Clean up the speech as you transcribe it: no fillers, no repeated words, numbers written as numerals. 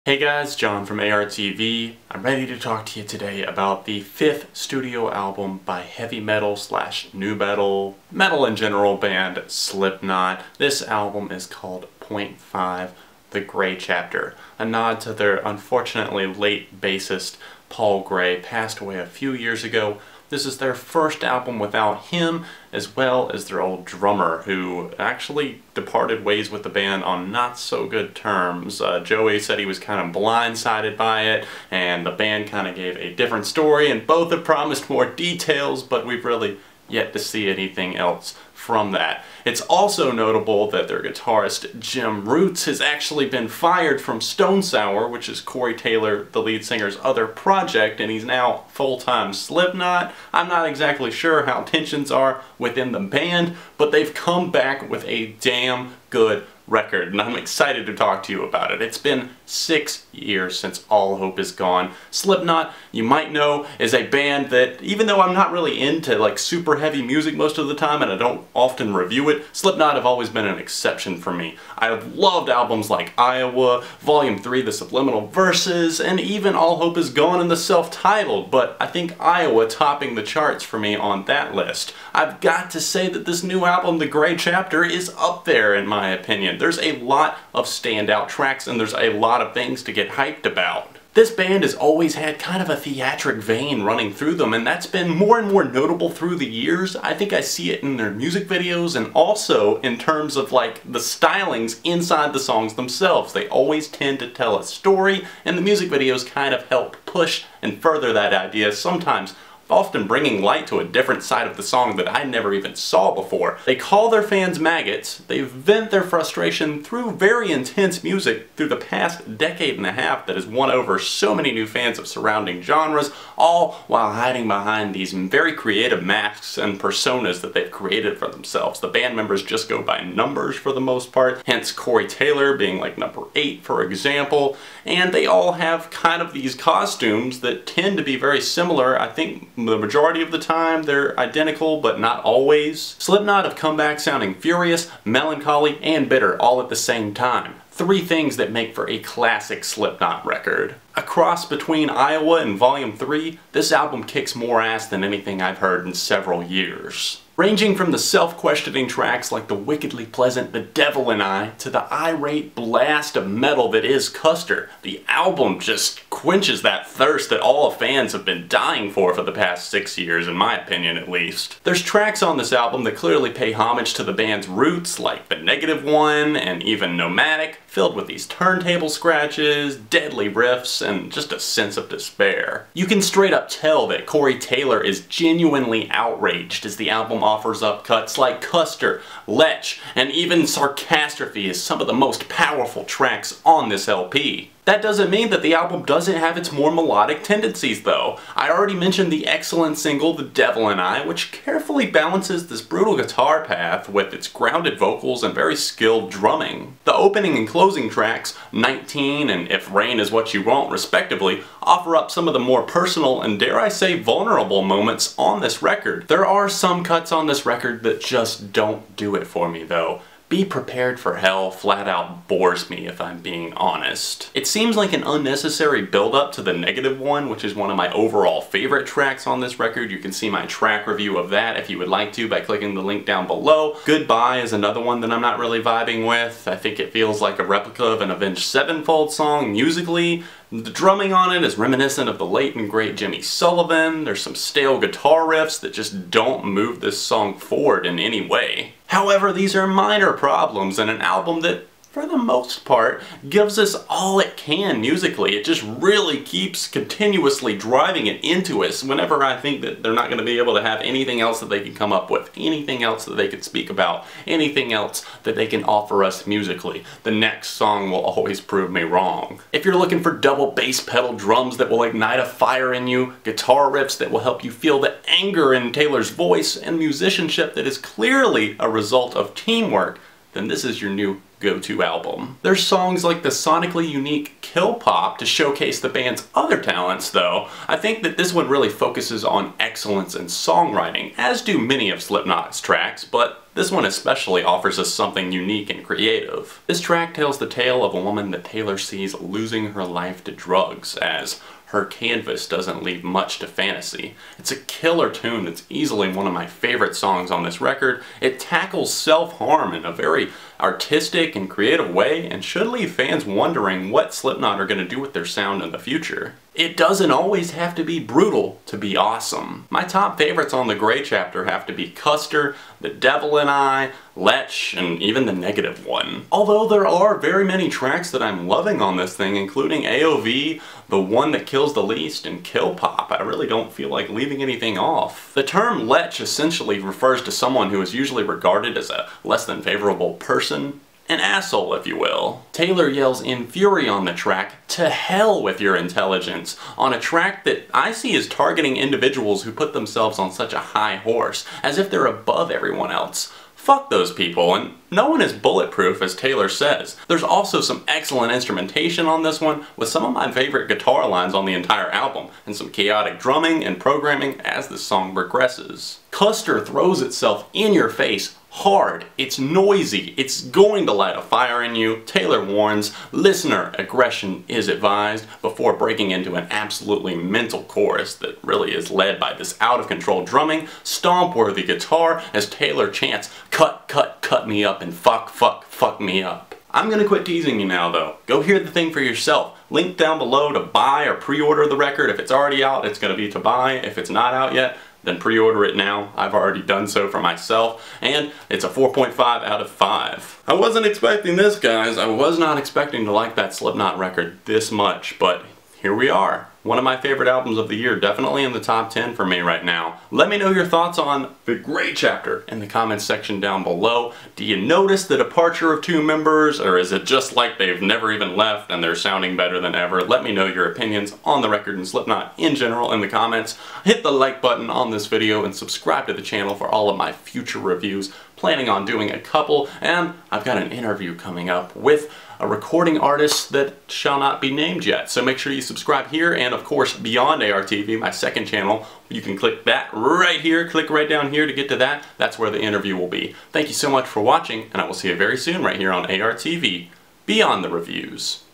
Hey guys, John from ARTV. I'm ready to talk to you today about the 5th studio album by heavy metal / nu metal in general band Slipknot. This album is called Point 5, The Gray Chapter, a nod to their unfortunately late bassist Paul Gray, passed away a few years ago. This is their first album without him, as well as their old drummer, who actually departed ways with the band on not so good terms. Joey said he was kind of blindsided by it, and the band kind of gave a different story, and both have promised more details, but we've really yet to see anything else from that. It's also notable that their guitarist Jim Roots has actually been fired from Stone Sour, which is Corey Taylor, the lead singer's other project, and he's now full-time Slipknot. I'm not exactly sure how tensions are within the band, but they've come back with a damn good record, and I'm excited to talk to you about it. It's been 6 years since all hope is gone. Slipknot, you might know, is a band that, even though I'm not really into like super heavy music most of the time and I don't often review it, Slipknot have always been an exception for me. I've loved albums like Iowa, Volume 3, The Subliminal Verses, and even All Hope Is Gone and the self-titled, but I think Iowa topping the charts for me on that list. I've got to say that this new album, The Gray Chapter, is up there in my opinion. There's a lot of standout tracks and there's a lot of things to get hyped about. This band has always had kind of a theatric vein running through them, and that's been more and more notable through the years. I think I see it in their music videos and also in terms of like the stylings inside the songs themselves. They always tend to tell a story, and the music videos kind of help push and further that idea, sometimes often bringing light to a different side of the song that I never even saw before. They call their fans maggots, they vent their frustration through very intense music through the past decade and a half that has won over so many new fans of surrounding genres, all while hiding behind these very creative masks and personas that they've created for themselves. The band members just go by numbers for the most part, hence Corey Taylor being like number 8 for example, and they all have kind of these costumes that tend to be very similar. I think the majority of the time they're identical, but not always. Slipknot have come back sounding furious, melancholy, and bitter all at the same time. 3 things that make for a classic Slipknot record. A cross between Iowa and Volume 3, this album kicks more ass than anything I've heard in several years. Ranging from the self-questioning tracks like the wickedly pleasant The Devil and I to the irate blast of metal that is Custer, the album just quenches that thirst that all fans have been dying for the past 6 years, in my opinion at least. There's tracks on this album that clearly pay homage to the band's roots, like The Negative One and even Nomadic, filled with these turntable scratches, deadly riffs, and just a sense of despair. You can straight up tell that Corey Taylor is genuinely outraged as the album offers up cuts like Custer, Lech, and even Sarcastrophe as some of the most powerful tracks on this LP. That doesn't mean that the album doesn't have its more melodic tendencies though. I already mentioned the excellent single The Devil and I, which carefully balances this brutal guitar path with its grounded vocals and very skilled drumming. The opening and closing tracks, 19 and If Rain Is What You Want respectively, offer up some of the more personal and dare I say vulnerable moments on this record. There are some cuts on this record that just don't do it for me though. Be Prepared for Hell flat out bores me if I'm being honest. It seems like an unnecessary build-up to The Negative One, which is one of my overall favorite tracks on this record. You can see my track review of that if you would like to by clicking the link down below. Goodbye is another one that I'm not really vibing with. I think it feels like a replica of an Avenged Sevenfold song musically. The drumming on it is reminiscent of the late and great Jimmy Sullivan. There's some stale guitar riffs that just don't move this song forward in any way. However, these are minor problems in an album that, for the most part, gives us all it can musically. It just really keeps continuously driving it into us whenever I think that they're not going to be able to have anything else that they can come up with, anything else that they could speak about, anything else that they can offer us musically. The next song will always prove me wrong. If you're looking for double bass pedal drums that will ignite a fire in you, guitar riffs that will help you feel the anger in Taylor's voice, and musicianship that is clearly a result of teamwork, then this is your new go-to album. There's songs like the sonically unique Killpop to showcase the band's other talents though. I think that this one really focuses on excellence in songwriting, as do many of Slipknot's tracks, but this one especially offers us something unique and creative. This track tells the tale of a woman that Taylor sees losing her life to drugs, as her canvas doesn't leave much to fantasy. It's a killer tune that's easily one of my favorite songs on this record. It tackles self-harm in a very artistic and creative way and should leave fans wondering what Slipknot are going to do with their sound in the future. It doesn't always have to be brutal to be awesome. My top favorites on the Gray Chapter have to be Custer, The Devil and I, Lech, and even the negative one. Although there are very many tracks that I'm loving on this thing, including AOV, The One That Kills the Least, and Killpop. I really don't feel like leaving anything off. The term Lech essentially refers to someone who is usually regarded as a less than favorable person. An asshole, if you will. Taylor yells in fury on the track, "To hell with your intelligence," on a track that I see as targeting individuals who put themselves on such a high horse, as if they're above everyone else. Fuck those people, and no one is bulletproof, as Taylor says. There's also some excellent instrumentation on this one, with some of my favorite guitar lines on the entire album, and some chaotic drumming and programming as the song progresses. Custer throws itself in your face hard, it's noisy, it's going to light a fire in you. Taylor warns, listener aggression is advised, before breaking into an absolutely mental chorus that really is led by this out-of-control drumming, stomp-worthy guitar as Taylor chants, "Cut, cut, cut me up and fuck, fuck, fuck me up." I'm gonna quit teasing you now though. Go hear the thing for yourself. Link down below to buy or pre-order the record. If it's already out, it's gonna be to buy. If it's not out yet, then pre-order it now. I've already done so for myself, and it's a 4.5 out of 5. I wasn't expecting this, guys. I was not expecting to like that Slipknot record this much, but here we are. One of my favorite albums of the year, definitely in the top 10 for me right now. Let me know your thoughts on the Gray Chapter in the comments section down below. Do you notice the departure of 2 members, or is it just like they've never even left and they're sounding better than ever? Let me know your opinions on the record and Slipknot in general in the comments. Hit the like button on this video and subscribe to the channel for all of my future reviews. Planning on doing a couple, and I've got an interview coming up with a recording artist that shall not be named yet. So make sure you subscribe here, and of course Beyond ARTV, my second channel. You can click that right here, click right down here to get to that. That's where the interview will be. Thank you so much for watching, and I will see you very soon right here on ARTV, Beyond the Reviews.